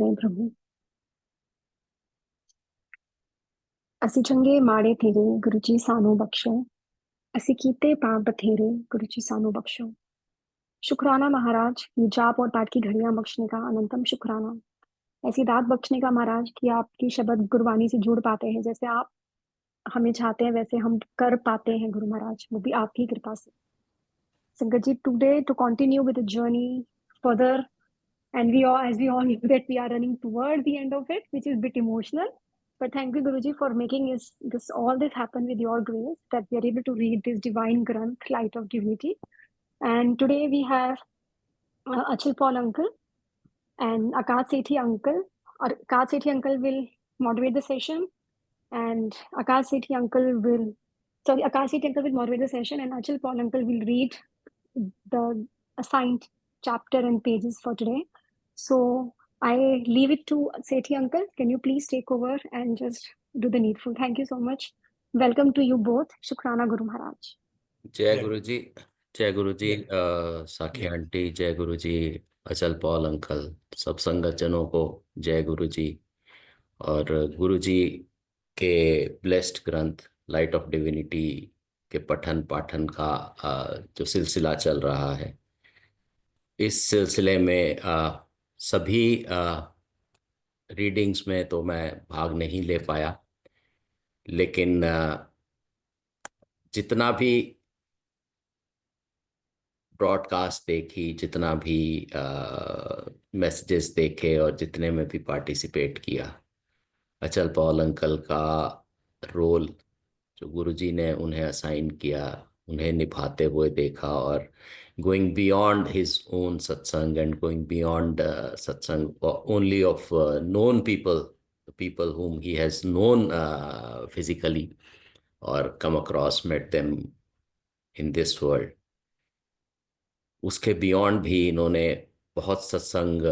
नहीं प्रभु। ਅਸੀਂ ਚੰਗੇ ਮਾੜੇ ਤੇਰੇ ਗੁਰੂ ਜੀ ਸਾਨੂੰ ਬਖਸ਼ੋ। ਅਸੀਂ ਕੀਤੇ पाप बथेरे गुरु जी सानू बख्शो। शुक्राना महाराज, ये जाप और पाठ की घड़ियां बख्शने का अनंतम शुक्राना। ऐसी दात बख्शने का महाराज कि आपकी शब्द गुरबानी से जुड़ पाते हैं, जैसे आप हमें चाहते हैं वैसे हम कर पाते हैं गुरु महाराज, वो भी आपकी कृपा से। संगत जी, today to continue with the journey further, and we all know that we are running toward the end of it, which is a bit emotional. But thank you, Guruji, for making this all this happen with your grace, that we are able to read this divine Granth, Light of Divinity. And today we have Achal Paul uncle and Akash Sethi uncle. Or Akash Sethi uncle will moderate the session, and Akash Sethi uncle will Akash Sethi uncle will moderate the session, and Achal Paul uncle will read the assigned chapter and pages for today. So I leave it to Sethi uncle. Can you please take over and just do the needful? Thank you so much. Welcome to you both. Shukrana Guru Maharaj. जय गुरु जी। जय गुरु जी। जय साखी aunty, जय गुरु जी। अचल Paul uncle, सब संगत जनों को जय गुरु जी। और गुरु जी के ब्लेस्ड ग्रंथ लाइट ऑफ डिविनिटी के पठन पाठन का जो सिलसिला चल रहा है, इस सिलसिले में सभी रीडिंग्स में तो मैं भाग नहीं ले पाया, लेकिन जितना भी ब्रॉडकास्ट देखी, जितना भी मैसेजेस देखे और जितने में भी पार्टिसिपेट किया, अचल पॉल अंकल का रोल जो गुरुजी ने उन्हें असाइन किया, उन्हें निभाते हुए देखा। और गोइंग बियॉन्ड हिज ओन सत्संग एंड गोइंग बियॉन्ड सत्संग only of known people, people whom he has known physically or come across, met them in this world, उसके बियॉन्ड भी इन्होंने बहुत सत्संग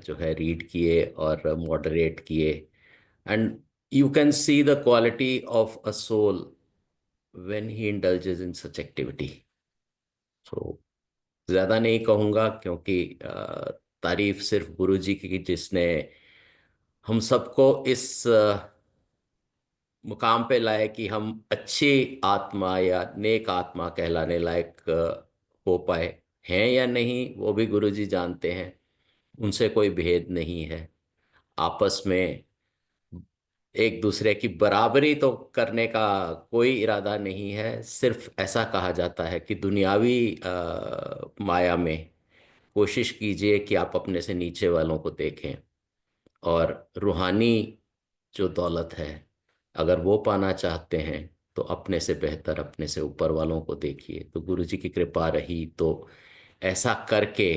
जो है रीड किए और मॉडरेट किए। And you can see the quality of a soul when he indulges in such activity. So ज़्यादा नहीं कहूँगा, क्योंकि तारीफ सिर्फ गुरु जी की, जिसने हम सबको इस मुकाम पे लाए कि हम अच्छी आत्मा या नेक आत्मा कहलाने लायक हो पाए। हैं या नहीं वो भी गुरुजी जानते हैं, उनसे कोई भेद नहीं है। आपस में एक दूसरे की बराबरी तो करने का कोई इरादा नहीं है। सिर्फ ऐसा कहा जाता है कि दुनियावी माया में कोशिश कीजिए कि आप अपने से नीचे वालों को देखें, और रूहानी जो दौलत है अगर वो पाना चाहते हैं तो अपने से बेहतर अपने से ऊपर वालों को देखिए। तो गुरु जी की कृपा रही तो ऐसा करके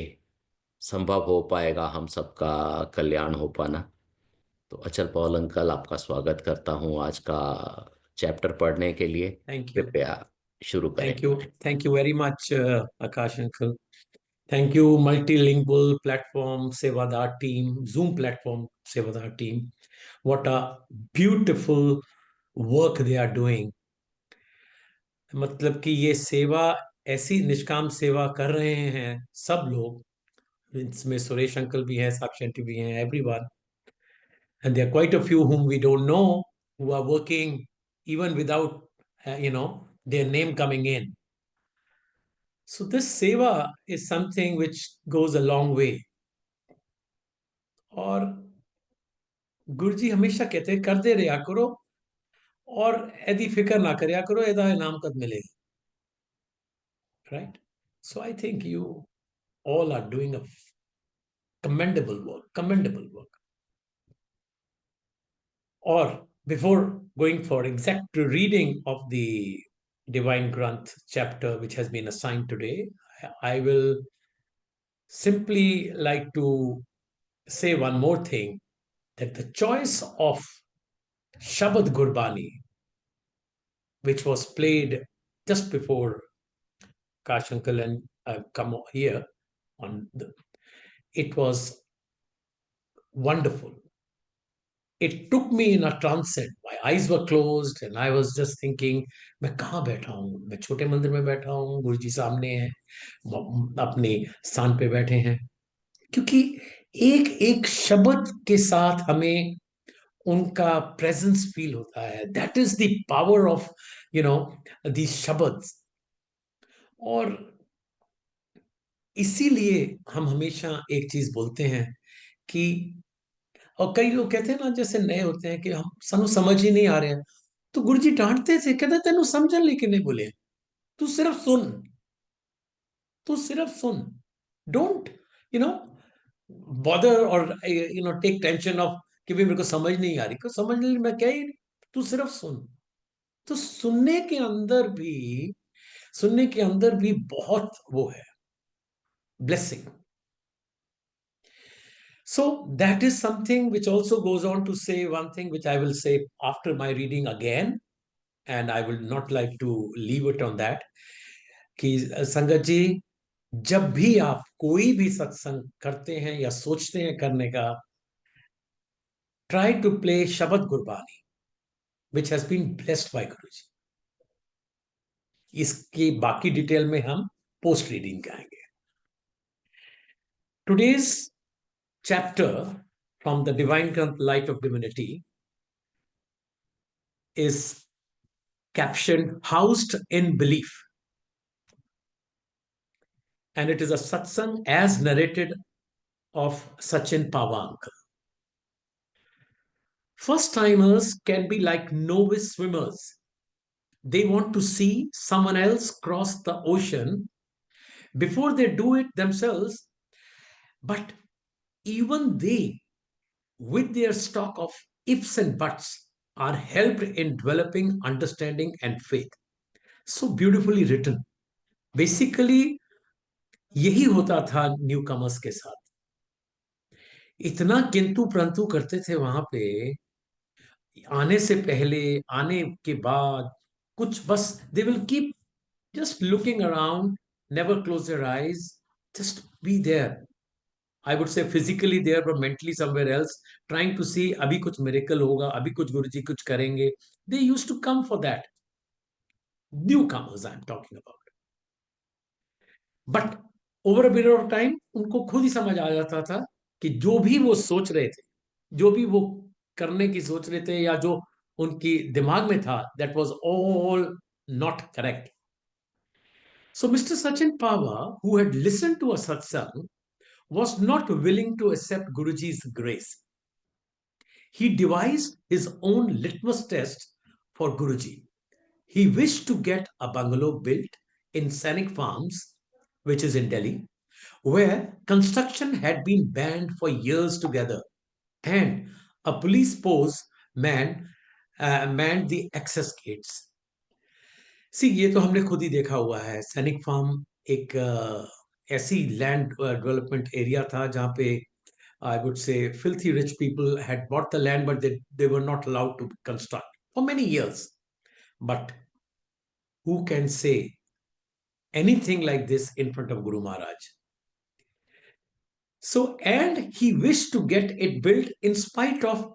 संभव हो पाएगा हम सबका कल्याण हो पाना। तो अचल पॉल अंकल, आपका स्वागत करता हूँ आज का चैप्टर पढ़ने के लिए। Thank you. कृपया शुरू करें। Thank you very much Akash uncle. Thank you, multilingual platform Sevadar team, Zoom platform Sevadar team. What a beautiful work they are doing. मतलब कि ये सेवा, ऐसी निष्काम सेवा कर रहे हैं सब लोग। इसमें सुरेश अंकल भी हैं, साक्षी आंटी भी हैं, everyone. And there are quite a few whom we don't know who are working even without, their name coming in. So this seva is something which goes a long way. और गुरुजी हमेशा कहते हैं करते रहा करो और यदि फिक्र ना करया करो, यदा इनाम कद मिलेगा। Right? So I think you all are doing a commendable work. Or before going for exact reading of the Divine Granth chapter which has been assigned today, I will simply like to say one more thing, that the choice of Shabad Gurbani, which was played just before Kash uncle and come here it was wonderful. It took me in a trance. My eyes were closed and I was just thinking, मैं कहाँ बैठा हूँ? मैं छोटे मंदिर में बैठा हूँ, गुरुजी सामने हैं, अपने स्थान पे बैठे हैं। क्योंकि एक एक शब्द के साथ हमें उनका प्रेजेंस फील होता है. That is the power of the शब्द. और इसीलिए हम हमेशा एक चीज बोलते हैं कि, और कई लोग कहते हैं ना, जैसे नए होते हैं कि हम सानू समझ ही नहीं आ रहे हैं, तो गुरुजी डांटते थे, कहते तेनू समझन लेके नहीं बोले, तू सिर्फ सुन, तू सिर्फ सुन. डोंट यू नो बॉदर और टेक टेंशन ऑफ कि भाई मेरे को समझ नहीं आ रही. को समझ नहीं, मैं क्या ही, तू सिर्फ सुन. तो सुनने के अंदर भी बहुत वो है, blessing. So that is something which also goes on to say one thing which I will say after my reading again, and I will not like to leave it on that. कि संगत जी, जब भी आप कोई भी सत्संग करते हैं या सोचते हैं करने का, try to play शबद Gurbani which has been blessed by गुरु जी. इसकी बाकी डिटेल में हम पोस्ट रीडिंग करेंगे. Today's chapter from the Divine Granth Light of Divinity is captioned Housed in Belief, and it is a satsang as narrated of Sachin Pawar. First timers can be like novice swimmers. They want to see someone else cross the ocean before they do it themselves, but even they, with their stock of ifs and buts, are helped in developing understanding and faith. So beautifully written. Basically, यही होता था new commerce के साथ. इतना किंतु परंतु करते थे वहां पे, आने से पहले, आने के बाद, कुछ बस they will keep just looking around, never close their eyes, just be there. I would say physically there, but mentally somewhere else, trying to see abhi kuch miracle hoga, abhi kuch Guruji kuch karenge. They used to come for that. Newcomers I'm talking about. But over a period of time, उनको खुद ही समझ आ जाता था कि जो भी वो सोच रहे थे, जो भी वो करने की सोच रहे थे, या जो उनकी दिमाग में था, that was all not correct. So Mr. Sachin Pawar, who had listened to a satsang, was not willing to accept Guruji's grace. He devised his own litmus test for Guruji. He wished to get a bungalow built in Sainik Farms, which is in Delhi, where construction had been banned for years together, and a police post manned the access gates. सी, ये तो हमने खुद ही देखा हुआ है. सैनिक farm एक ऐसी लैंड डेवलपमेंट एरिया था जहां पे I would say filthy rich people had bought the land, but they were not allowed to construct for many years. But who can say anything like this in front of Guru Maharaj? So, and he wished to get it built in spite of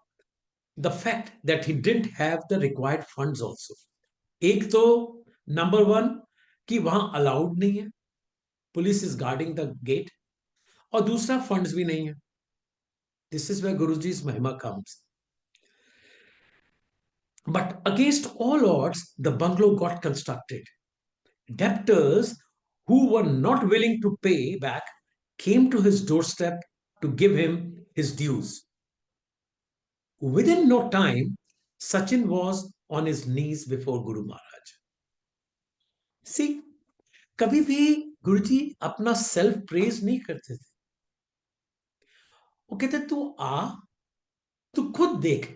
the fact that he didn't have the required funds also. एक तो number one कि वहां allowed नहीं है, police is guarding the gate, और दूसरा funds भी नहीं है. दिस इज वेयर गुरुजी's महिमा comes. But against all odds, the bungalow got constructed. Debtors who were not willing to pay back came to his doorstep to give him his dues. Within no time, Sachin was on his knees before Guru Maharaj. See, कभी भी गुरुजी अपना self praise नहीं करते थे. वो कहते तू आ, तू खुद देख.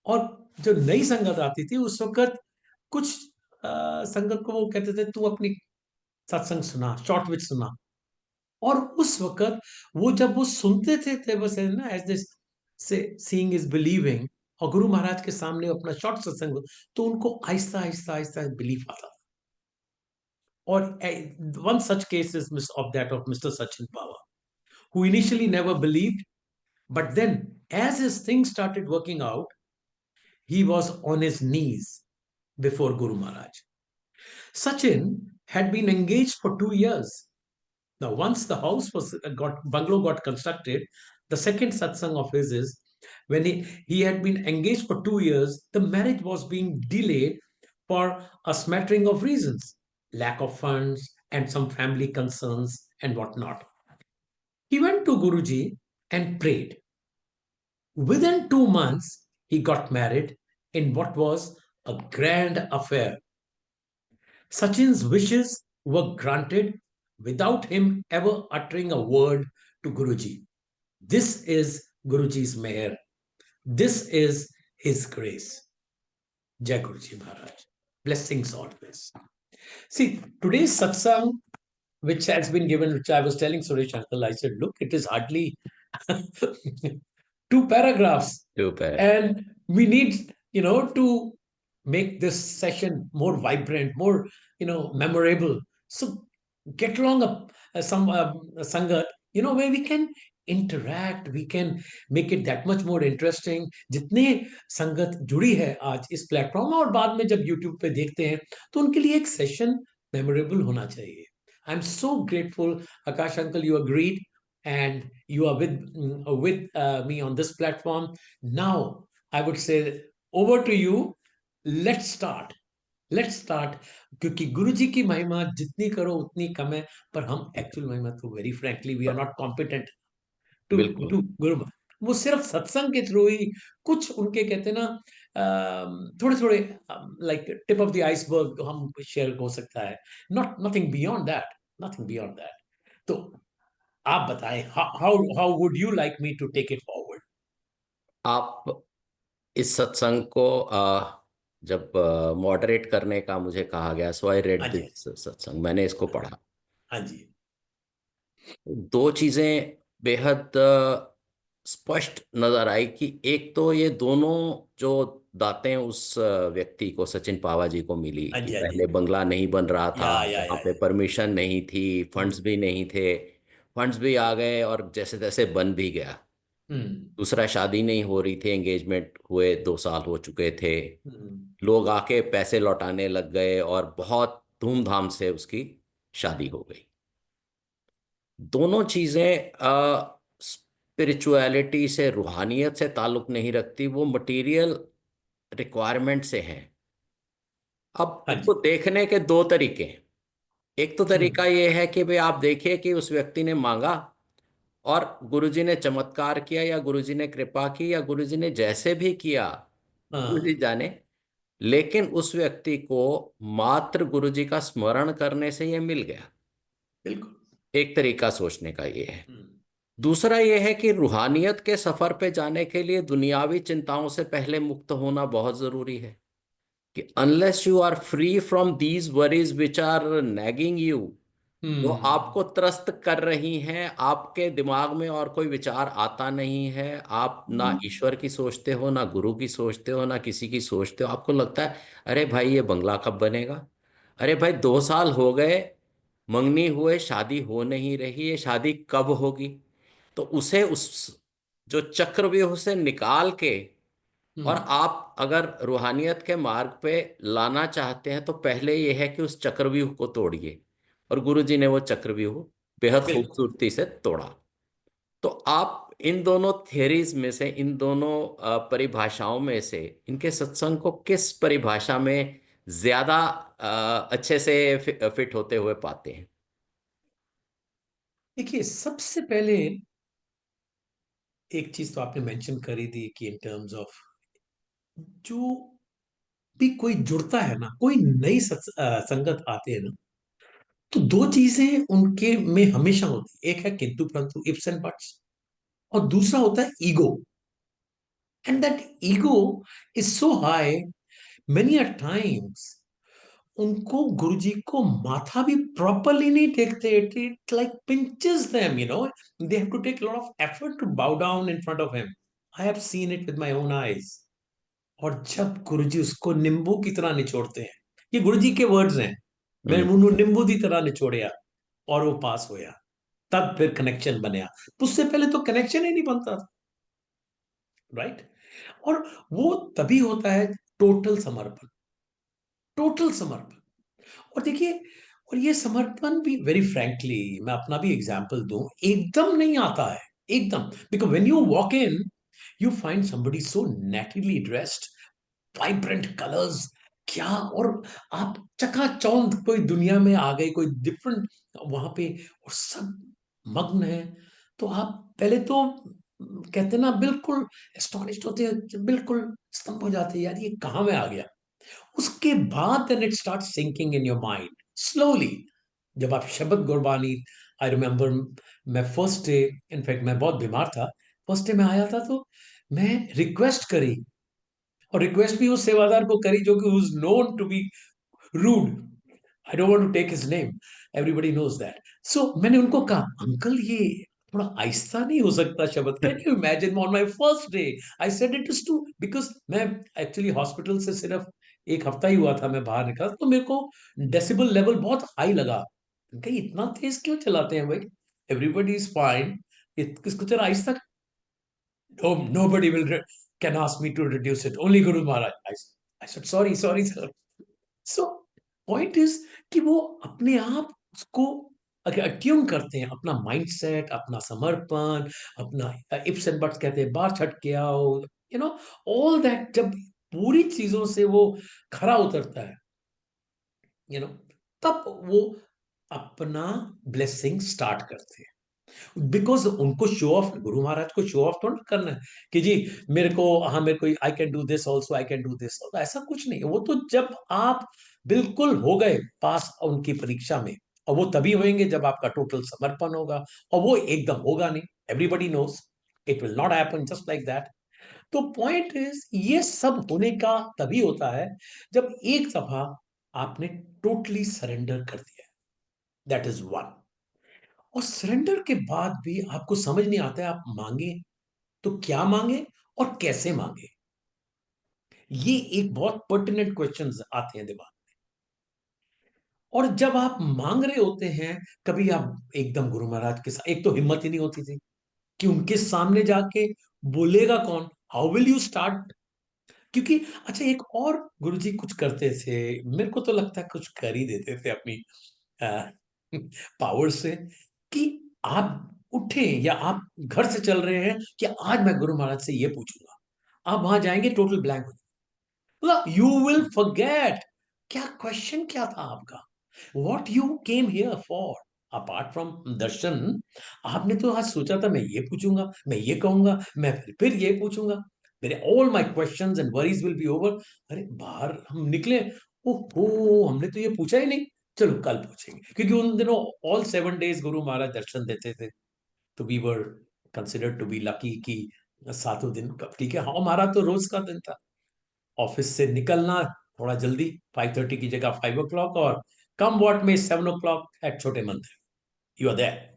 और जो नई संगत आती थी उस वक्त कुछ संगत को वो कहते थे तू अपनी सत्संग सुना, शॉर्ट विच सुना. और उस वक्त वो जब वो सुनते थे बस ना, एज दिस से सीइंग इज बिलीविंग, और गुरु महाराज के सामने अपना शॉर्ट सत्संग, तो उनको आहिस्ता आहिस्ता आहिस्ता बिलीफ आता था. और one such case is of that of mister Sachin power, who initially never believed, but then as his things started working out, he was on his knees before Guru Maharaj. Sachin had been engaged for 2 years. Now, once the house was bungalow got constructed, the second satsang of his is when he had been engaged for 2 years, the marriage was being delayed for a smattering of reasons, lack of funds and some family concerns and whatnot. He went to Guruji and prayed. Within 2 months, he got married in what was a grand affair. Sachin's wishes were granted without him ever uttering a word to Guruji. This is Guruji's meher. This is his grace. Jai Guruji Maharaj. Blessings always. See, today's satsang, which has been given, which I was telling Suresh Uncle, I said, look, it is hardly 2 paragraphs. And we need, to make this session more vibrant, more, memorable. So get along some sangat, where we can interact, we can make it that much more interesting. जितने संगत जुड़ी है आज इस platform और बाद में जब यूट्यूब पे देखते हैं तो उनके लिए एक सेशन मेमोरेबल होना चाहिए. I am so grateful Akash uncle, you agreed and you are with me on this platform. Now I would say over to you. Let's start. क्योंकि गुरु जी की महिमा जितनी करो उतनी कम है, पर हम एक्चुअल महिमा तो very frankly we are not competent to बिल्कुल. गुरु. वो सिर्फ सत्संग के थ्रू ही कुछ उनके कहते हैं ना थोड़े थोड़े like tip of the iceberg हम शेयर हो सकता है. Nothing beyond that, nothing beyond that. तो आप बताएं, how would you like me to take it forward? आप इस सत्संग को जब मॉडरेट करने का मुझे कहा गया, सो आई रेड दिस सत्संग, मैंने इसको पढ़ा. हाँ जी. दो चीजें बेहद स्पष्ट नजर आई कि एक तो ये दोनों जो दातें उस व्यक्ति को, सचिन पावा जी को मिली कि पहले बंगला नहीं बन रहा था, वहां पे परमिशन नहीं थी, फंड्स भी नहीं थे, फंड्स भी आ गए और जैसे तैसे बन भी गया. दूसरा, शादी नहीं हो रही थी, एंगेजमेंट हुए 2 साल हो चुके थे, लोग आके पैसे लौटाने लग गए और बहुत धूमधाम से उसकी शादी हो गई. दोनों चीजें स्पिरिचुअलिटी से, रूहानियत से ताल्लुक नहीं रखती, वो मटेरियल रिक्वायरमेंट से हैं. अब इसको देखने के दो तरीके हैं. एक तो तरीका ये है कि भाई आप देखिए कि उस व्यक्ति ने मांगा और गुरुजी ने चमत्कार किया, या गुरुजी ने कृपा की, या गुरुजी ने जैसे भी किया, गुरुजी जाने, लेकिन उस व्यक्ति को मात्र गुरुजी का स्मरण करने से ये मिल गया. बिल्कुल. एक तरीका सोचने का ये है. दूसरा ये है कि रूहानियत के सफर पे जाने के लिए दुनियावी चिंताओं से पहले मुक्त होना बहुत जरूरी है. कि unless you are free from these worries which are nagging you, जो आपको त्रस्त कर रही हैं, आपके दिमाग में और कोई विचार आता नहीं है, आप ना ईश्वर की सोचते हो, ना गुरु की सोचते हो, ना किसी की सोचते हो. आपको लगता है अरे भाई ये बंगला कब बनेगा, अरे भाई 2 साल हो गए मंगनी हुए, शादी हो नहीं रही, ये शादी कब होगी. तो उसे उस जो चक्रव्यूह से निकाल के, और आप अगर रूहानियत के मार्ग पे लाना चाहते हैं तो पहले ये है कि उस चक्रव्यूह को तोड़िए. और गुरुजी ने वो चक्रव्यूह बेहद खूबसूरती से तोड़ा. तो आप इन दोनों थियरीज में से, इन दोनों परिभाषाओं में से, इनके सत्संग को किस परिभाषा में ज्यादा अच्छे से फिट होते हुए पाते हैं? देखिए, सबसे पहले एक चीज तो आपने मेंशन करी थी कि इन टर्म्स ऑफ जो भी कोई जुड़ता है ना, कोई नई संगत आते हैं ना, तो दो चीजें उनके में हमेशा होती है. एक है किंतु परंतु, इफ्स एंड बट्स, और दूसरा होता है ego. And that ego is so high many a times उनको गुरुजी को माथा भी प्रॉपरली नहीं टेकते. It like pinches them, they have to take lot of effort to bow down in front of him. I have seen it with my own eyes. और जब गुरुजी उसको नींबू की तरह निचोड़ते हैं, ये गुरुजी के वर्ड्स हैं, मैं मुन्नू नींबू की तरह निचोड़िया और वो पास होया, तब फिर कनेक्शन बनया. उससे पहले तो कनेक्शन ही नहीं बनता था. राइट. और वो तभी होता है टोटल समर्पण, टोटल समर्पण. और देखिए, और ये समर्पण भी वेरी फ्रैंकली मैं अपना भी एग्जांपल दूं, एकदम नहीं आता है, एकदम। Because when you walk in, you find somebody so neatly dressed, vibrant colours, क्या, और आप चकाचौंध कोई दुनिया में आ गए, कोई डिफरेंट वहां पे, और सब मग्न है। तो आप पहले तो कहते ना, बिल्कुल एस्टोनिश्ड होते हैं, बिल्कुल स्तंभ हो जाते हैं, यार ये कहाँ में आ गया। उसके बाद then it start sinking in your mind slowly. जब आप शब्द गुरबानी, आई रिमेम्बर, मैं फर्स्ट डे, इनफैक्ट मैं बहुत बीमार था, फर्स्ट डे मैं आया था, तो मैं रिक्वेस्ट करी, और रिक्वेस्ट भी उस सेवादार को करी जो कि known to be rude. I don't want to take his name, everybody knows that. So मैंने उनको कहा, अंकल ये थोड़ा आहिस्ता नहीं हो सकता शब्द, can you imagine on my first day. I said it is too, because मैं एक्चुअली हॉस्पिटल से सिर्फ एक हफ्ता ही हुआ था, मैं बाहर निकला, तो मेरे को डेसिबल लेवल बहुत हाई लगा। कहीं इतना तेज क्यों चलाते हैं भाई, एवरीबॉडी इज फाइन, इसको जरा आहिस्ता। Nobody will can ask me to reduce it. Only Guru Maharaj. I said sorry, sorry, sir. So point is कि वो अपने आप उसको ट्यून करते हैं, अपना माइंडसेट, अपना समर्पण, अपना इफ्स एंड बट्स कहते हैं, बाहर छट के आओ, यू नो, ऑल दैट। जब पूरी चीजों से वो खरा उतरता है, यू नो, तब वो अपना ब्लेसिंग स्टार्ट करते हैं। बिकॉज उनको शो ऑफ, गुरु महाराज को शो ऑफ थोड़ा करना है कि जी मेरे को, हाँ मेरे को, आई can do this also, I can do this, ऐसा कुछ नहीं है। वो तो जब आप बिल्कुल हो गए पास उनकी परीक्षा में, और वो तभी होंगे जब आपका टोटल समर्पण होगा, और वो एकदम होगा नहीं, everybody knows it will not happen just like that. तो पॉइंट इज, ये सब होने का तभी होता है जब एक दफा आपने टोटली सरेंडर कर दिया, दैट इज वन। और सरेंडर के बाद भी आपको समझ नहीं आता है आप मांगे तो क्या मांगे और कैसे मांगे। ये एक बहुत पर्टिनेंट क्वेश्चंस आते हैं दिमाग। और जब आप मांग रहे होते हैं, कभी आप एकदम गुरु महाराज के साथ, एक तो हिम्मत ही नहीं होती थी कि उनके सामने जाके बोलेगा कौन, हाउ विल यू स्टार्ट। क्योंकि अच्छा, एक और गुरुजी कुछ करते थे, मेरे को तो लगता है कुछ कर ही देते थे अपनी पावर से, कि आप उठे या आप घर से चल रहे हैं कि आज मैं गुरु महाराज से ये पूछूंगा, आप वहां जाएंगे टोटल ब्लैंक हो जाएगा, यू विल फॉरगेट क्या क्वेश्चन क्या था आपका, what you came here for, apart from दर्शन। आपने तो आज सोचा था मैं ये पूछूंगा, मैं ये कहूंगा, मैं फिर ये पूछूंगा, मेरे all my questions and worries will be over. अरे बाहर हम निकले, ओहो हमने तो ये पूछा ही नहीं, चलो कल पूछेंगे। क्योंकि उन दिनों ऑल 7 डेज गुरु महाराज दर्शन देते थे, तो we were considered to be lucky कि सातों दिन कब, ठीक है, हाँ हमारा तो रोज का दिन था। ऑफिस से निकलना थोड़ा जल्दी, 5:30 की जगह 5 o'clock, और कम वॉट में 7 o'clock एट छोटे मंदिर, यू आर देयर।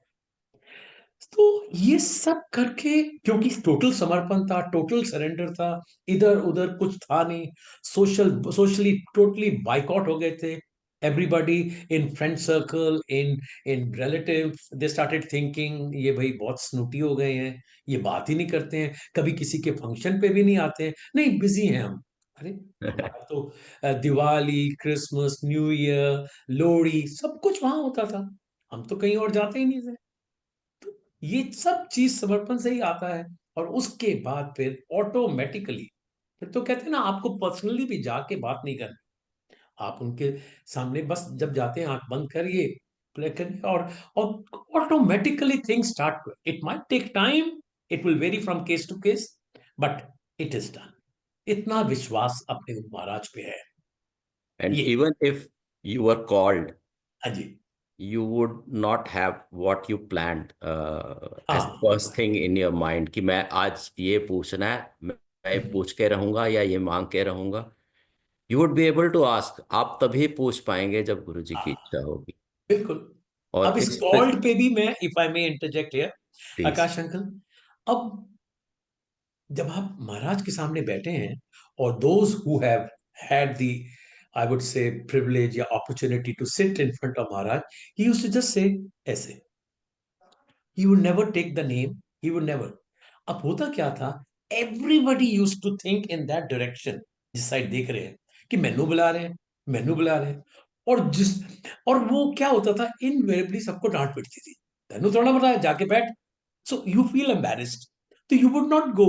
तो ये सब करके, क्योंकि टोटल समर्पण था, टोटल सरेंडर था, इधर उधर कुछ था नहीं, सोशली टोटली बाइकआउट हो गए थे। Everybody in friend circle, in in relatives, they started thinking ये भाई बहुत स्नूटी हो गए हैं, ये बात ही नहीं करते हैं, कभी किसी के फंक्शन पे भी नहीं आते हैं, नहीं बिजी हैं हम। अरे हमारा तो Diwali, Christmas, new year, Lohri, सब कुछ वहां होता था, हम तो कहीं और जाते ही नहीं थे। ये सब चीज समर्पण से ही आता है। और उसके बाद फिर ऑटोमेटिकली, फिर तो कहते हैं ना, आपको पर्सनली भी जाके बात नहीं करनी, आप उनके सामने बस जब जाते हैं आंख बंद करिए, प्ले करिए, और automatically things start. It might take time, it will vary from case to case, but it is done. इतना विश्वास अपने महाराज पे है। And ये, even if you were called, हाँ जी, you would not have what you planned as the हाँ first thing in your mind कि मैं आज ये पूछना है, मैं पूछ के रहूंगा या ये मांग के रहूंगा। You would be able to ask, आप तभी पूछ पाएंगे जब गुरु जी की हाँ, इच्छा होगी। बिल्कुल। और अब इस इस पे कॉल्ड पे भी मैं, if I may interject here, please. Akash uncle, अब जब आप महाराज के सामने बैठे हैं, और those who have had the, I would say, privilege या opportunity to sit in front of महाराज, he used to just say ऐसे, he would never take the name, he would never. अब होता क्या था, everybody used to think in that direction, जिस side देख रहे हैं कि मैनू बुला रहे हैं, मैनू बुला रहे हैं। और वो क्या होता था, इनवेरिएबली सबको डांट पिटती थी, तेनू थोड़ा बताया जाके बैठ, सो यू फील एम्बैरेस्ड, तो यू वुड नॉट गो।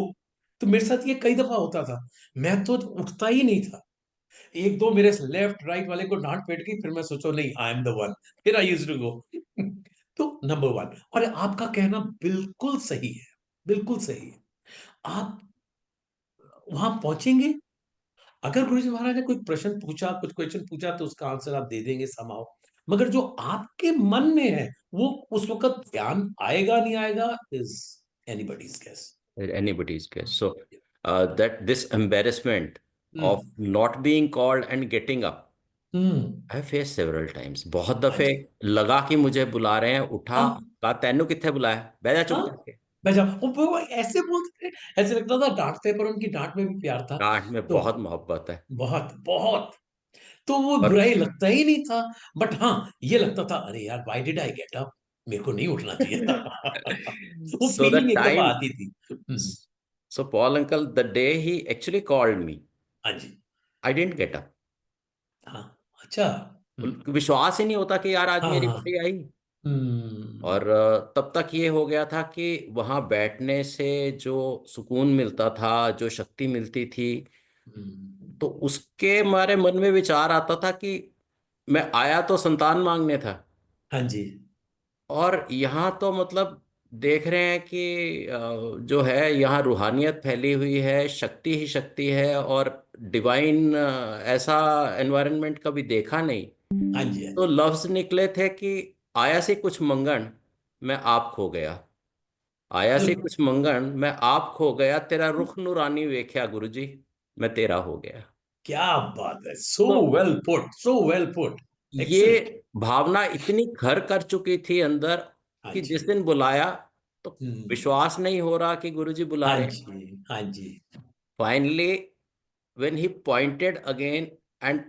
तो मेरे साथ ये कई दफा होता था, मैं तो उठता ही नहीं था, एक दो मेरे लेफ्ट राइट वाले को डांट पेट गई, फिर मैं सोचो नहीं, आई एम द वन, फिर आई यूज्ड टू गो। तो नंबर वन, और आपका कहना बिल्कुल सही है, बिल्कुल सही है। आप वहां पहुंचेंगे, अगर गुरु जी महाराज ने कोई प्रश्न पूछा, कुछ क्वेश्चन पूछा, तो उसका आंसर आप दे देंगे समाओ, मगर जो आपके मन में है वो उस वक्त ध्यान आएगा नहीं आएगा, is anybody's guess. Anybody's guess. So that this embarrassment of hmm not being called and getting up, hmm I have faced several times. बहुत हाँ दफे जी, लगा कि मुझे बुला रहे हैं, उठा, हाँ कहा तेनू किथे बुलाया, बैठ जा चुप हाँ, करके। मैं जब वो ऐसे बोलते थे, ऐसे लगता था डांटते, पर उनकी डांट में भी प्यार था। डांट में तो बहुत मोहब्बत है। बहुत बहुत, तो वो और बुराई लगता ही नहीं था, बट हाँ ये लगता था, अरे यार why did I get up, मेरे को नहीं उठना चाहिए था। वो so the फीलिंग एक दफा time, आती थी। so Paul uncle, the day he actually called me, हाँ जी, I didn't get up. हाँ, अच्छा, विश्वास ही नहीं होता कि यार आज हाँ मेरी हाँ, बारी आई। हम्म और तब तक ये हो गया था कि वहां बैठने से जो सुकून मिलता था, जो शक्ति मिलती थी, तो हम्म, उसके मारे मन में विचार आता था कि मैं आया तो संतान मांगने था, हाँ जी, और यहाँ तो मतलब देख रहे हैं कि जो है यहाँ रूहानियत फैली हुई है, शक्ति ही शक्ति है, और डिवाइन ऐसा एनवायरनमेंट कभी देखा नहीं। हाँ जी, हाँ तो जी, लफ्ज निकले थे कि आया से कुछ मंगन, मैं आप खो गया। आया से बिल्कुल, कुछ मंगन, मैं आप खो गया, तेरा रुख नूरानी वेख्या गुरु जी, मैं तेरा हो गया। क्या बात है, सो तो well put, so well put, excellent. ये भावना इतनी घर कर चुकी थी अंदर हाँ कि जी, जिस दिन बुलाया तो हम्म, विश्वास नहीं हो रहा कि गुरु जी बुला हाँ रहे हैं। जी, हाँ जी, finally when he pointed again, and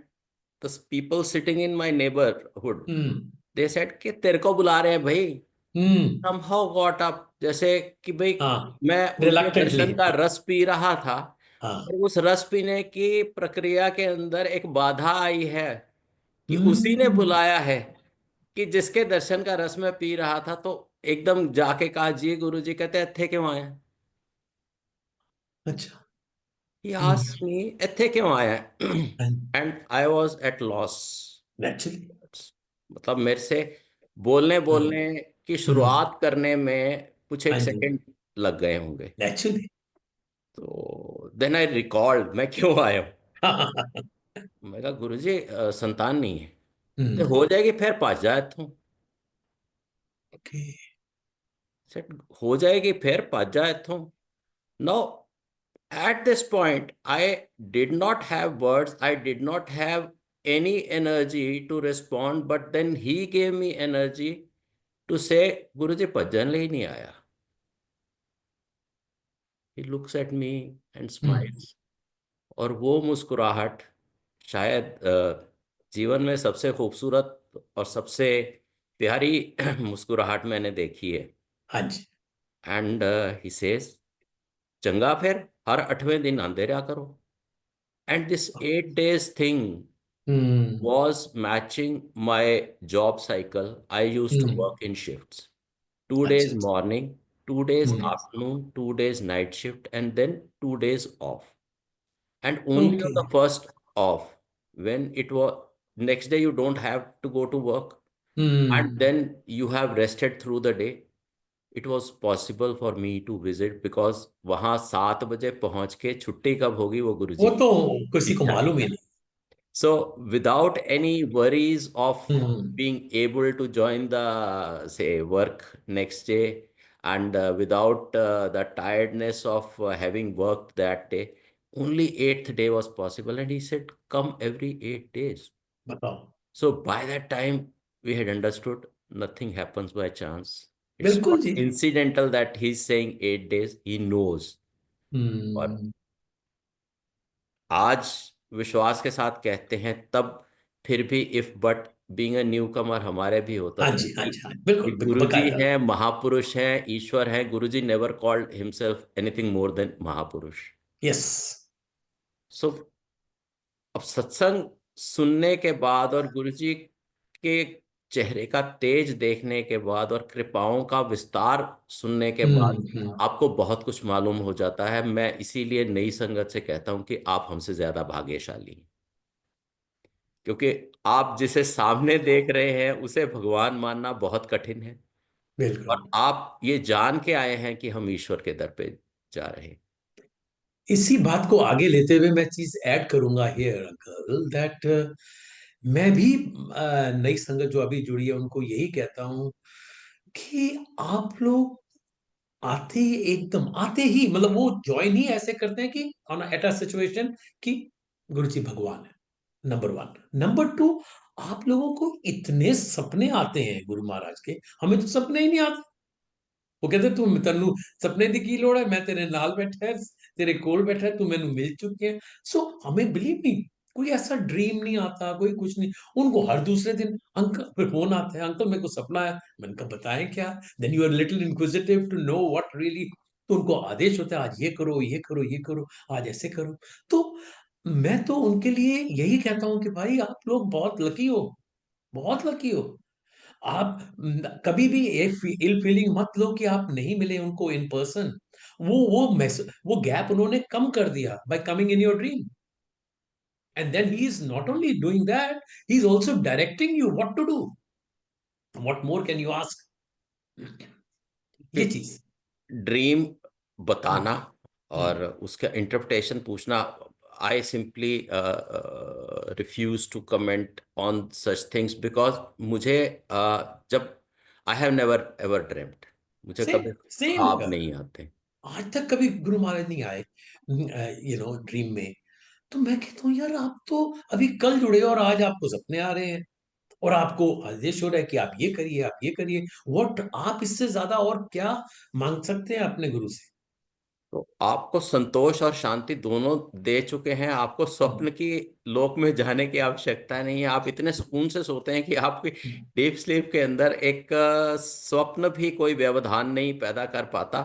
the people sitting in my neighborhood, hmm they said कि तेरे को बुला रहे हैं भाई। हम्म, somehow got up, जैसे कि भाई हाँ, मैं उनके रिलक्टेंटली, दर्शन का रस पी रहा था, हाँ, और उस रस पीने की प्रक्रिया के अंदर एक बाधा आई है कि उसी ने हम्म, बुलाया है, कि जिसके दर्शन का रस मैं पी रहा था। तो एकदम जाके कहा, जी गुरु जी, कहते इत्थे क्यों आए? अच्छा, ही आस्क्ड मी, इत्थे क्यों आया? And I was at loss. Naturally, मतलब मेरे से बोलने हाँ, बोलने की हम्म, शुरुआत करने में कुछ एक हाँ जी, सेकंड लग गए होंगे। नेचुरली, तो देन आई रिकॉल्ड मैं क्यों आया हूँ। मैं कहा गुरु जी संतान नहीं है। तो हम्म, हो जाएगी फिर पास जाए तू। ओके, सेट हो जाएगी फिर पास जाए तू। No, at this point I did not have words, I did not have any energy to respond, but then he gave me energy to say, गुरु जी भजन ले ही नहीं आया। he looks at me and hmm, smiles, और वो मुस्कुराहट शायद जीवन में सबसे खूबसूरत और सबसे प्यारी मुस्कुराहट मैंने देखी है। हाँ जी, एंड ही सेज, चंगा फिर हर 8वें दिन आंदे रहा करो। And this 8 days thing hmm, was matching my job cycle. I used to hmm, work in shifts. 2 days अच्छा, morning, 2 days hmm, afternoon, 2 days night shift, and then 2 days off. And only on okay, the first off, when it was next day, you don't have to go to work, and hmm, then you have rested through the day. It was possible for me to visit, because वहां 7 बजे पहुंच के छुट्टी कब होगी वो गुरुजी वो की तो किसी को इच्छा थी। मालूम ही नहीं। So without any worries of hmm, being able to join the, say, work next day, and without the tiredness of having worked that day, only 8th day was possible. And he said, come every 8 days. बताओ, So by that time, we had understood nothing happens by chance. It's बिल्कुल not ji, incidental that he's saying 8 days. He knows. और हम्म, आज विश्वास के साथ कहते हैं, तब फिर भी if but being a newcomer हमारे भी होता हाँ था जी, हाँ कि जी, हाँ जी, बिल्कुल बिल्कुल, गुरुजी बकायदा, हैं, महापुरुष हैं, ईश्वर हैं। Guruji never called himself anything more than महापुरुष। यस, सो अब सत्संग सुनने के बाद और गुरुजी के चेहरे का तेज देखने के बाद और कृपाओं का विस्तार सुनने के बाद हम्म। आपको बहुत कुछ मालूम हो जाता है। मैं इसीलिए नई संगत से कहता हूं कि आप हमसे ज्यादा भाग्यशाली हैं, क्योंकि आप जिसे सामने देख रहे हैं उसे भगवान मानना बहुत कठिन है, बिल्कुल। और आप ये जान के आए हैं कि हम ईश्वर के दर पे जा रहे हैं। इसी बात को आगे लेते हुए मैं चीज ऐड करूंगा हियर अंकल दैट मैं भी नई संगत जो अभी जुड़ी है उनको यही कहता हूं कि आप लोग आते ही एकदम आते ही मतलब वो ज्वाइन ही ऐसे करते हैं कि ऑन एट अ सिचुएशन कि गुरु जी भगवान है, नंबर वन। नंबर टू, आप लोगों को इतने सपने आते हैं गुरु महाराज के, हमें तो सपने ही नहीं आते। वो कहते तू तन्नू सपने दी की लोड़ है, मैं तेरे नाल बैठा है, तेरे कोल बैठा है, तू मैनू मिल चुके हैं। सो हमें बिलीव नहीं, कोई ऐसा ड्रीम नहीं आता, कोई कुछ नहीं। उनको हर दूसरे दिन अंकल फिर फोन आता है, अंकल मेरे को सपना है। मैंने कहा बताएं क्या। Then you are little inquisitive to know what really. तो उनको आदेश होता है आज ये करो ये करो ये करो, आज ऐसे करो। तो मैं तो उनके लिए यही कहता हूं कि भाई आप लोग बहुत लकी हो, बहुत लकी हो। आप कभी भी इल फीलिंग मत लो कि आप नहीं मिले उनको इन पर्सन। वो गैप उन्होंने कम कर दिया by coming in your dream. And then he is not only doing that, he is also directing you what to do. What more can you ask. ये चीज। Dream hmm. बताना और हम्म। उसका इंटरप्रिटेशन पूछना, I simply refuse to comment on such things, because मुझे जब I have never ever dreamed, मुझे सेम कभी सेम। ख्वाब नहीं आते। आज तक कभी गुरु महाराज नहीं आए ड्रीम में। तो मैं कहता हूँ यार आप तो अभी कल जुड़े हो और आज आपको सपने आ रहे हैं और आपको आदेश हो रहा है कि आप ये करिए आप ये करिए। व्हाट आप इससे ज्यादा और क्या मांग सकते हैं अपने गुरु से। तो आपको संतोष और शांति दोनों दे चुके हैं, आपको हम्म। स्वप्न की लोक में जाने की आवश्यकता नहीं है। आप इतने सुकून से सोते हैं कि आपकी हम्म। डीप स्लीप के अंदर एक स्वप्न भी कोई व्यवधान नहीं पैदा कर पाता।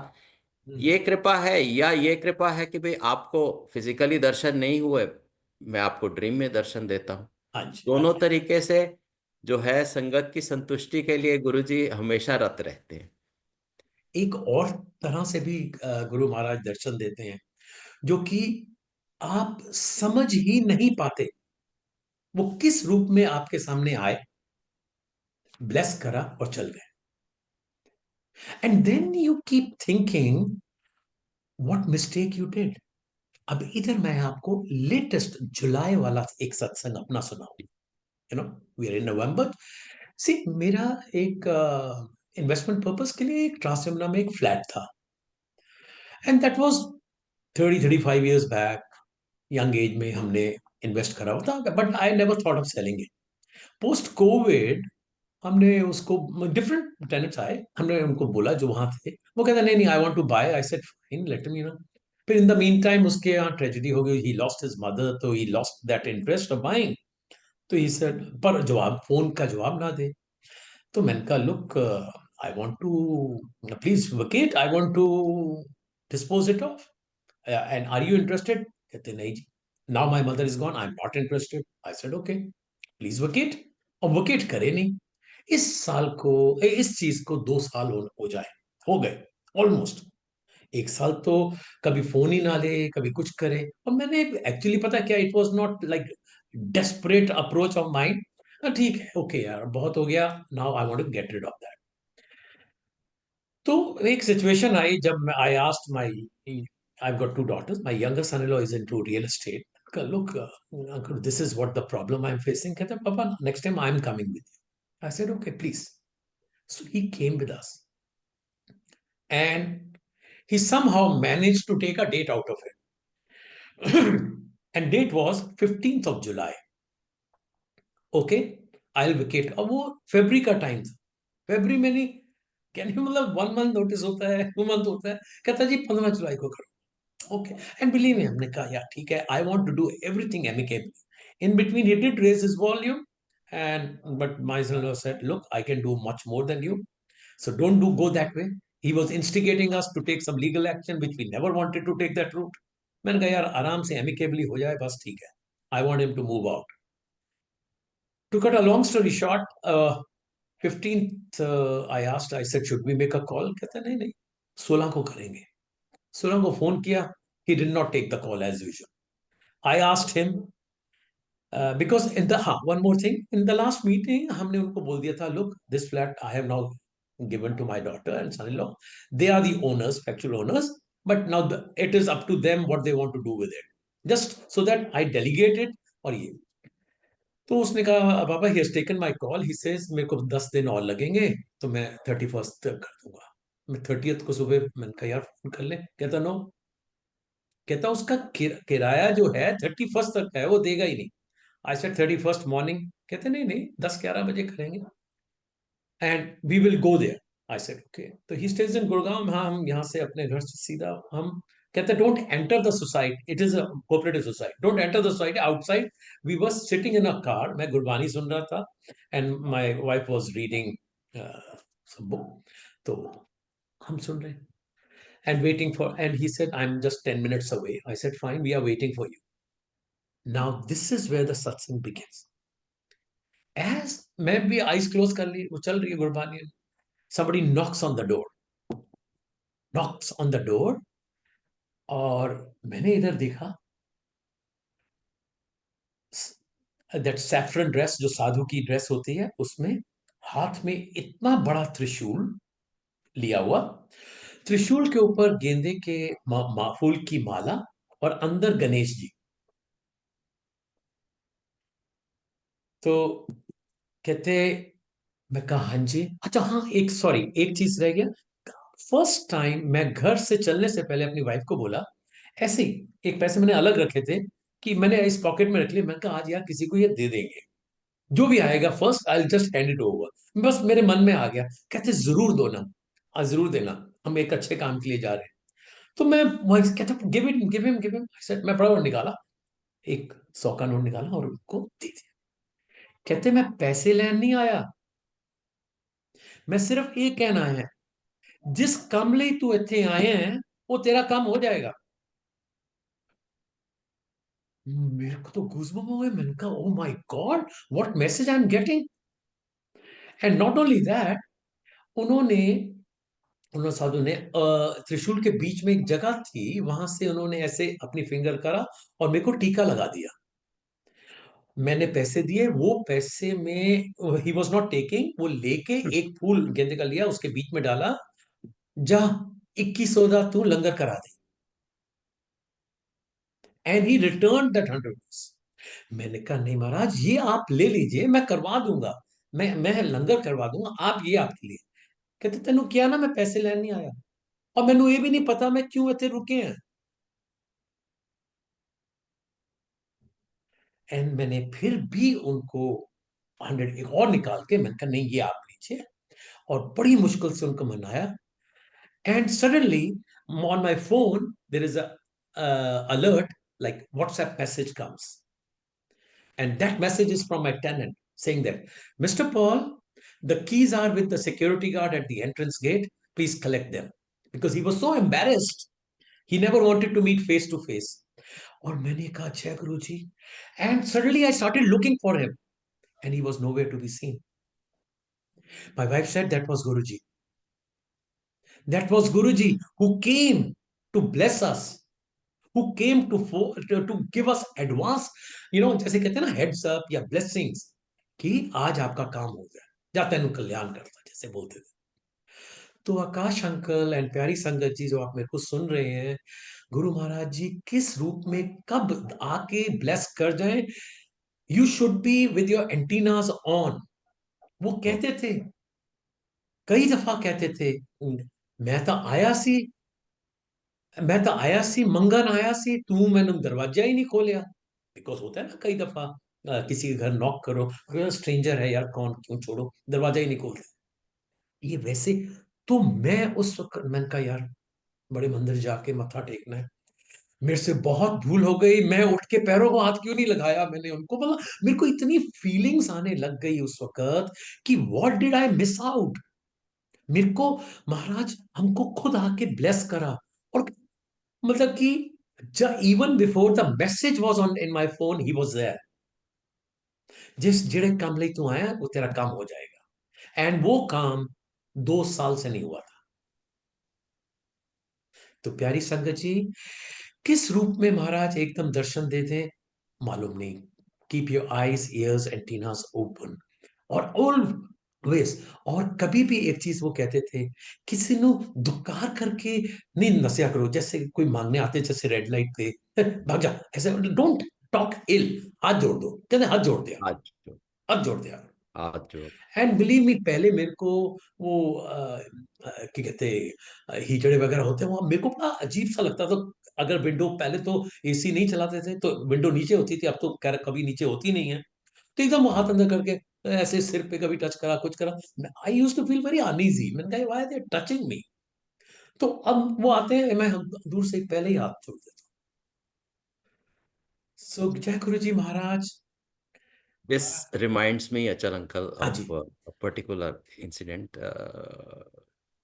हम्म। ये कृपा है, या ये कृपा है कि भाई आपको फिजिकली दर्शन नहीं हुए, मैं आपको ड्रीम में दर्शन देता हूँ। हाँ जी हाँ दोनों जी। तरीके से जो है संगत की संतुष्टि के लिए गुरुजी हमेशा रत रहते हैं। एक और तरह से भी गुरु महाराज दर्शन देते हैं जो कि आप समझ ही नहीं पाते। वो किस रूप में आपके सामने आए, ब्लेस करा और चल गए। And then you keep thinking what mistake you did. अब इधर मैं आपको लेटेस्ट जुलाई वाला एक सत्संग अपना सुनाऊं। वी आर इन नवंबर। सी मेरा एक इन्वेस्टमेंट पर्पस के लिए एक ट्रांसयमुना में एक फ्लैट था। And that was 30-35 years back. Young age में हमने इन्वेस्ट करा हुआ था, but I never thought of selling it. Post Covid हमने उसको, डिफरेंट टेनेंट्स आए, हमने उनको बोला जो वहां थे। वो कहता नहीं नहीं I want to buy. I said fine let me know. फिर इन द मीन टाइम उसके यहाँ ट्रेजेडी हो गई, ही लॉस्ट हिज मदर, तो he lost that interest of buying. तो ही सेड पर जवाब, फोन का जवाब ना दे। तो मैंने कहा look I want to please vacate, I want to dispose it off, and are you interested. कहते नहीं जी, now my mother is gone, I am not interested. I said okay please vacate. और वकेट करे नहीं। इस साल को इस चीज को 2 साल हो जाए, हो गए ऑलमोस्ट। 1 साल तो कभी फोन ही ना ले, कभी कुछ करे। और मैंने एक्चुअली पता क्या, it was not like desperate approach of mind. ठीक है ओके यार बहुत हो गया, now I want to get rid of that. तो एक सिचुएशन आई जब मैं I asked my, I've got two daughters. My younger son-in-law is into real estate. Look, uncle, this is what the problem I'm facing. कहता पापा next time I'm coming with you. I said okay please. So he came with us and he somehow managed to take a date out of it. And date was 15th of July. Okay I wicket. अब वो February का time था। February में नहीं, can you मतलब 1 month notice होता है, 2 month होता है। कहता जी 15 जुलाई को करो। ओके एंड बिलीव मी, हमने कहा यार ठीक है, I want to do everything amicably. In between he did raise his volume and but my son said look I can do much more than you, so don't do go that way. He was instigating us to take some legal action which we never wanted to take that route. मैंने कहा यार आराम से amicably हो जाए बस ठीक है। I want him to move out. To cut a long story short, 15th I asked, I said, should we make a call? कहता नहीं नहीं, 16 को करेंगे. 16 को फोन किया. He did not take the call as usual. I asked him because in the one more thing, in the last meeting हमने उनको बोल दिया था, look, this flat I have now given to my daughter and son-in-law. They are the owners, factual owners, but now it is up to them what they want to do with it. Just so that I delegate it. और ये तो उसने कहा, पापा he has taken my call. He says मेरे को 10 दिन और लगेंगे तो मैं 31st तक कर दूंगा. मैं 30th को सुबह मैंने कहा यार फोन कर ले. कहता नो. कहता उसका किराया जो है 31st तक है, वो देगा ही नहीं. I said 31st morning. कहते नहीं नहीं 10-11 बजे करेंगे and we will go there. I said okay. तो ही स्टेज इन गुड़गांव. हाँ, हम यहाँ से अपने घर से सीधा हम. कहते don't enter the society, it is a cooperative society, don't enter the society, outside. We were sitting in a car. मैं गुरबानी सुन रहा था and my wife was reading some book. तो हम सुन रहे हैं and waiting for, and he said I'm just 10 minutes away. I said fine, we are waiting for you. Now this is where the satsang begins. As मैं भी eyes close कर ली, वो चल रही है Gurbani. Somebody knocks on the door. Knocks on the door. और मैंने इधर देखा दैट सैफरन ड्रेस, जो साधु की ड्रेस होती है, उसमें हाथ में इतना बड़ा त्रिशूल लिया हुआ. त्रिशूल के ऊपर गेंदे के फूल की माला और अंदर गणेश जी. तो कहते, मैं कहा हाँ जी. अच्छा हाँ, एक चीज रह गया. फर्स्ट टाइम मैं घर से चलने से पहले अपनी वाइफ को बोला, ऐसे ही एक पैसे मैंने अलग रखे थे कि मैंने इस पॉकेट में रख लिए. मैं कहा आज यार किसी को ये दे देंगे, जो भी आएगा first I just hand it over. बस मेरे मन में आ गया. कहते जरूर दो ना, आज जरूर देना, हम एक अच्छे काम के लिए जा रहे हैं. तो मैं वही कहता गिव इट, गिव हिम. मैं फटाफट निकाला, एक 100 का नोट निकाला और उनको दे दिया. कहते मैं पैसे लेने नहीं आया, मैं सिर्फ एक कहना है, जिस काम ਲਈ तू ਇੱਥੇ आए हैं वो तेरा काम हो जाएगा. मेरे को तो गूज़बम्स हो गए. मैंने कहा oh my God, what message I am getting. And not only that, उन्होंने उन्होंने साधु ने त्रिशूल के बीच में एक जगह थी, वहां से उन्होंने ऐसे अपनी फिंगर करा और मेरे को टीका लगा दिया. मैंने पैसे दिए, वो पैसे में ही वॉज नॉट टेकिंग, वो लेके एक फूल गेंदे का लिया, उसके बीच में डाला. जा 2100 तू लंगर करा दे. And he return that 100 rupees. मैंने कहा नहीं महाराज, ये आप ले लीजिए, मैं करवा दूंगा, मैं लंगर करवा दूंगा, आप ये आपके लिए. कहते तेनू क्या ना, मैं पैसे लेने नहीं आया और मैनू ये भी नहीं पता मैं क्यों इतने रुके हैं. एंड मैंने फिर भी उनको 100 एक और निकाल के मैंने कहा नहीं ये आप लीजिए, और बड़ी मुश्किल से उनको मनाया. And suddenly on my phone there is a alert, like WhatsApp message comes, and that message is from my tenant saying that Mr. Paul, the keys are with the security guard at the entrance gate, please collect them. Because he was so embarrassed, he never wanted to meet face to face. और मैंने कहा जय गुरु जी. And suddenly I started looking for him and he was nowhere to be seen. My wife said that was Guruji. That was Guruji who came to bless us, who came to give us advance, जैसे कहते हैं ना heads up या blessings, कि आज आपका काम हो गया, जा तेनु कल्याण करता, जैसे बोलते थे. तो आकाश अंकल एंड प्यारी संगत जी जो आप मेरे को सुन रहे हैं, गुरु महाराज जी किस रूप में कब आके ब्लेस कर जाएं. You should be with your antennas on. वो कहते थे, कई दफा कहते थे, मैं तो आया सी मंगन आया सी, तू मैंने दरवाजा ही नहीं खोलिया. बिकॉज होता है ना कई दफा किसी के घर नॉक करो, स्ट्रेंजर है यार, कौन, क्यों, छोड़ो, दरवाजा ही नहीं खोलते. ये वैसे. तो मैं उस वक्त मैंने कहा यार बड़े मंदिर जाके मत्था टेकना है, मेरे से बहुत भूल हो गई, मैं उठ के पैरों को हाथ क्यों नहीं लगाया. मैंने उनको बोला, मेरे को इतनी फीलिंग्स आने लग गई उस वक्त कि what did I miss out. मेरे को महाराज हमको खुद आके ब्लेस करा. और मतलब कि even before the message was on in my phone, he was there. जिस जेड़े काम ਲਈ तू आया वो तेरा काम हो जाएगा। एंड वो काम 2 साल से नहीं हुआ था। तो प्यारी संगत जी, किस रूप में महाराज एकदम दर्शन देते मालूम नहीं। Keep your eyes ears antennas open. और ऑलवेज, और कभी भी एक चीज वो कहते थे, किसी नु दुकार करके नहीं नसिया करो। जैसे कोई मांगने आते, जैसे रेड लाइट पे भाग जा, ऐसे डोंट टॉक इल। हाथ जोड़ दो, कहते हाथ जोड़ दिया, आज जो हाथ जोड़ दिया। आज जो एंड बिलीव मी, पहले मेरे को वो क्या कहते हीटड़े वगैरह होते हैं वहां, मेरे को बड़ा अजीब सा लगता था। अगर विंडो, पहले तो एसी नहीं चलाते थे तो विंडो नीचे होती थी, अब तो खैर कभी नीचे होती नहीं है। तो एकदम हाथ अंदर करके ऐसे सिर पे कभी टच करा, कुछ करा, I use to feel very uneasy. मैंने कहा व्हाई दे टचिंग मी। तो अब वो आते हैं, मैं दूर से पहले ही हाथ छोड़ देता हूँ। सो जय गुरु जी महाराज। This reminds me, Achal uncle, हाँ of ji, a particular incident.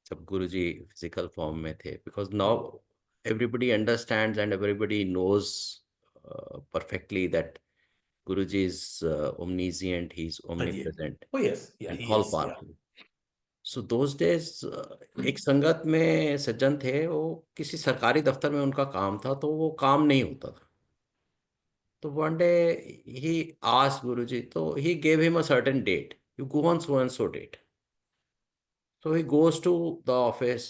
जब गुरुजी physical form में थे, because now everybody understands and everybody knows perfectly that Guruji is omniscient, he is हाँ जी। omnipresent ओ यस, या and ही all इज, या। powerful. So those days एक संगत में सज्जन थे, वो किसी सरकारी दफ्तर में उनका काम था, तो वो काम नहीं होता था। So one day he asked Guruji, so he gave him a certain date. You go on so and so date. So he goes to the office,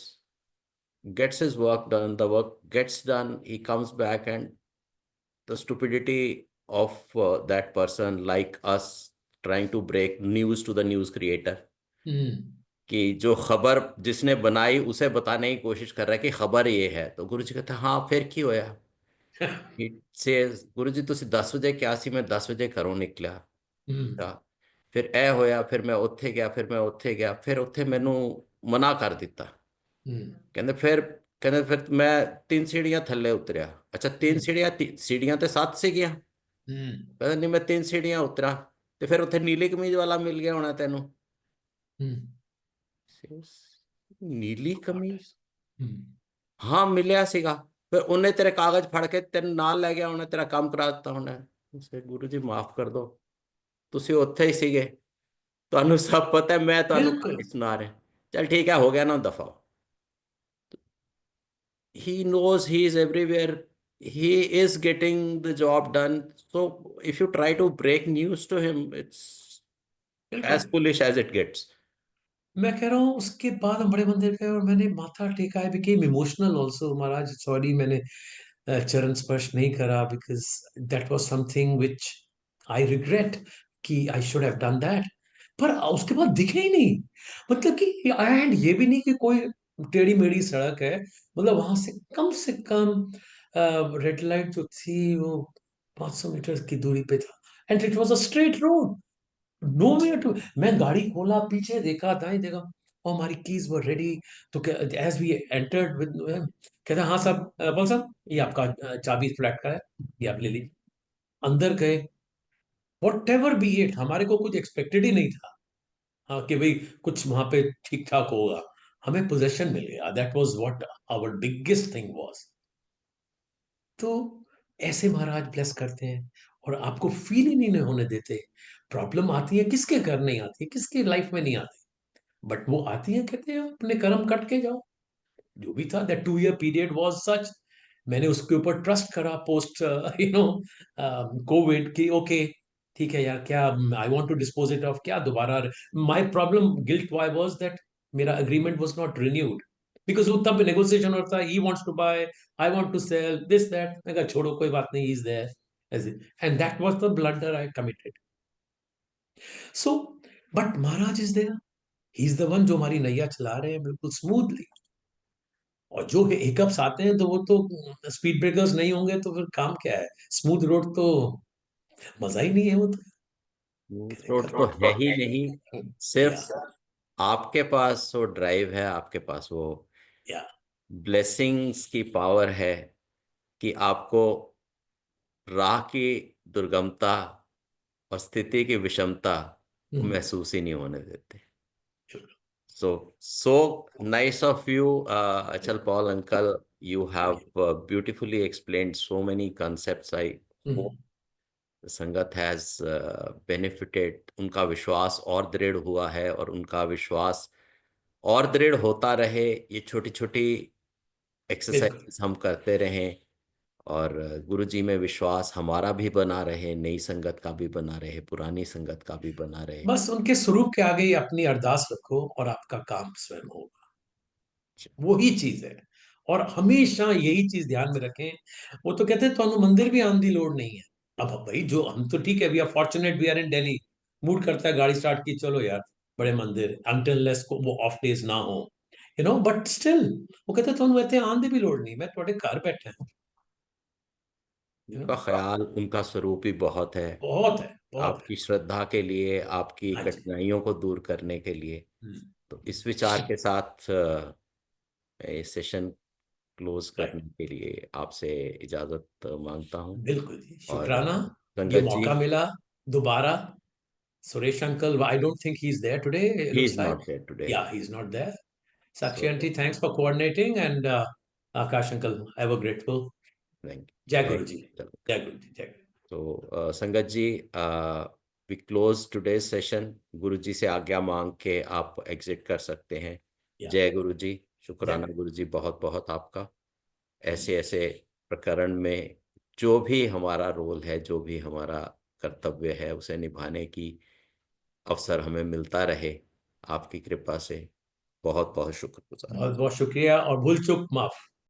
gets his work done, the work gets done, he comes back, and the stupidity of that person, like us, trying to break news to the news creator, हम्म। कि जो खबर जिसने बनाई उसे बताने की कोशिश कर रहा है कि खबर ये है। तो गुरुजी कहते हैं हाँ फिर की होया। He says, गुरुजी तुसी 10 बजे क्या सी, मैं 10 बजे घरों निकलिया। हम्म। अच्छा, फिर ए होया, फिर मैं उत्थे गया, फिर मैं उत्थे गया, फिर उत्थे मैनू मना कर दिता। हम्म। कहते फिर मैं 3 सीढ़ियां थल्ले उतरिया। अच्छा, तीन हम्म। सीढ़ियां सीढ़ियां तो 7 सीगियां। हम्म। कहता नहीं, मैं 3 सीढ़ियां उतरा, तो फिर उत्थे नीली कमीज वाला मिल गया होना तेनू। हम्म। Says, नीली कमीज? हम्म। हाँ मिलिया सीगा। फिर उन्हें तेरे कागज फड़ के तेरे नाल ले गया, उन्हें तेरा काम करा ਦਿੱਤਾ होना। गुरु जी माफ कर दो, ਤੁਸੀਂ ਉੱਥੇ ਹੀ ਸੀਗੇ, ਤੁਹਾਨੂੰ ਸਭ ਪਤਾ ਹੈ, ਮੈਂ ਤੁਹਾਨੂੰ बिल्कुल। कहानी सुना रहा। चल ठीक है, हो गया ना, दफा हो। He knows he is everywhere, he is getting the job done, so if you try to break news to him, it's बिल्कुल। as foolish as it gets. मैं कह रहा हूँ उसके बाद हम बड़े मंदिर गए और मैंने माथा टेका। I became emotional also. महाराज सॉरी, मैंने चरण स्पर्श नहीं करा, because that was something which I regret, कि I should have done that. पर उसके बाद दिखे ही नहीं। मतलब कि एंड ये भी नहीं कि कोई टेढ़ी मेढ़ी सड़क है, मतलब वहां से कम रेड लाइट जो थी वो 500 मीटर की दूरी पे था। And it was a straight road, no way to. मैं गाड़ी खोला, पीछे देखा, दाएं देखा, और हमारी कीज वर रेडी। तो एज वी एंटर्ड विद, कहता हाँ साहब, बोल साहब ये आपका चाबी फ्लैट का है, ये आप ले लीजिए। अंदर गए, वॉट एवर बी इट, हमारे को कुछ एक्सपेक्टेड ही नहीं था। हाँ कि भाई कुछ वहां पे ठीक ठाक होगा। हमें पोजेशन मिल गया, that was what our biggest thing was. तो ऐसे महाराज ब्लेस करते हैं और आपको फील ही नहीं होने देते। प्रॉब्लम आती है, किसके घर नहीं आती है, किसके लाइफ में नहीं आती, बट वो आती है, कहते हैं अपने कर्म कट के जाओ। जो भी था, that 2 year period was such. मैंने उसके ऊपर ट्रस्ट करा पोस्ट यू नो कोविड की। ओके ठीक है यार, क्या I want to dispose it off, क्या दोबारा। My problem guilt why was that मेरा agreement was not renewed, because वो तब नेगोशिएशन होता है, he wants to buy, I want to sell this that. मैं कहा छोड़ो कोई बात नहीं, is there as it. And that was the blunder I committed. So but Maharaj is there, he is the one जो हमारी नैया चला रहे हैं बिल्कुल स्मूथली। और जो हिकअप्स आते हैं तो वो तो स्पीड ब्रेकर्स नहीं होंगे तो फिर काम क्या है। स्मूथ रोड तो मजा ही नहीं है वो तो। कहते रोड तो है ही नहीं, या, सिर्फ आपके पास वो ड्राइव है, आपके पास वो या। ब्लेसिंग्स की पावर है कि आपको राह की दुर्गमता और स्थिति की विषमता को महसूस ही नहीं होने देते। So nice of you, Achal Paul uncle. You have beautifully explained so many concepts. I hope संगत हैज बेनिफिटेड, उनका विश्वास और दृढ़ हुआ है, और उनका विश्वास और दृढ़ होता रहे। ये छोटी छोटी बिल्कुल। एक्सरसाइज हम करते रहें, और गुरु जी में विश्वास हमारा भी बना रहे, नई संगत का भी बना रहे, पुरानी संगत का भी बना रहे। बस उनके स्वरूप के आगे ही अपनी अरदास रखो और आपका काम स्वयं होगा। वही चीज है। और हमेशा यही चीज ध्यान में रखें। वो तो कहते हैं तो मंदिर भी आने की लोड़ नहीं है। अब भाई जो हम तो ठीक है, we are fortunate, we are in Delhi. Mood करता है गाड़ी स्टार्ट की, चलो यार बड़े मंदिर, अनटिल लेस को वो ऑफ डेज ना हो, बट स्टिल वो कहते तो इतने आने भी लोड़ नहीं, मैं थोड़े घर बैठे हूँ। उनका ख्याल, उनका स्वरूप ही बहुत है। बहुत है, बहुत है। आपकी श्रद्धा के लिए, आपकी हाँ जी। कठिनाइयों को दूर करने के लिए। हम्म। तो इस विचार के साथ मैं ये सेशन क्लोज राइट। करने के लिए आपसे इजाज़त मांगता हूँ। बिल्कुल जी, और शुक्राना। ये संगत जी, मौका मिला दोबारा। Suresh uncle, I don't think he is there today, it he looks is like. Not there today. Yeah, he's not there. So Sakshi aunty, thanks for coordinating, and Akash uncle, ever grateful. Thank Jai you. Guru ji. Jai Guru ji. Jai Guru. तो संगत जी, we close today session. गुरु जी से आज्ञा मांग के आप exit कर सकते हैं। Yeah. जय गुरु जी। Jai शुक्राना Guru. गुरु जी, बहुत बहुत आपका। Thank ऐसे you. ऐसे प्रकरण में जो भी हमारा रोल है, जो भी हमारा कर्तव्य है, उसे निभाने की अवसर हमें मिलता रहे, आपकी कृपा से। बहुत बहुत शुक्रगुजार। बहुत बहुत शुक्रिया और भूल चूक माफ।